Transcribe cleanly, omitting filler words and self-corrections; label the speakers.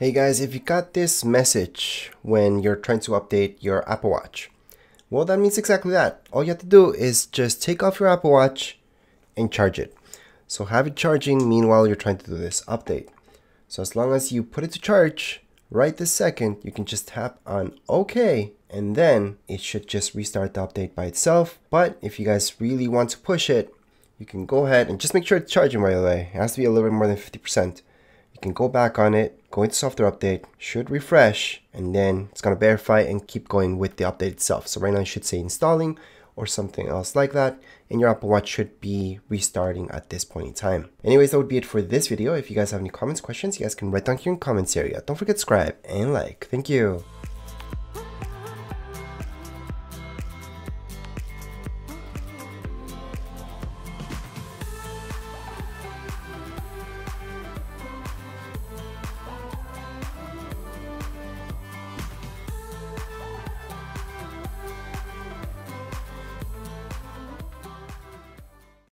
Speaker 1: Hey guys, if you got this message when you're trying to update your Apple Watch, well, that means exactly that. All you have to do is just take off your Apple Watch and charge it. So have it charging meanwhile you're trying to do this update. So as long as you put it to charge right this second, you can just tap on OK, and then it should just restart the update by itself. But if you guys really want to push it, you can go ahead and just make sure it's charging, by the way. It has to be a little bit more than 50%. You can go back on it, go into software update, should refresh, and then it's going to verify and keep going with the update itself. So right now it should say installing or something else like that, and your Apple Watch should be restarting at this point in time. Anyways, that would be it for this video. If you guys have any comments, questions, you guys can write down here in the comments area. Don't forget to subscribe and like. Thank you.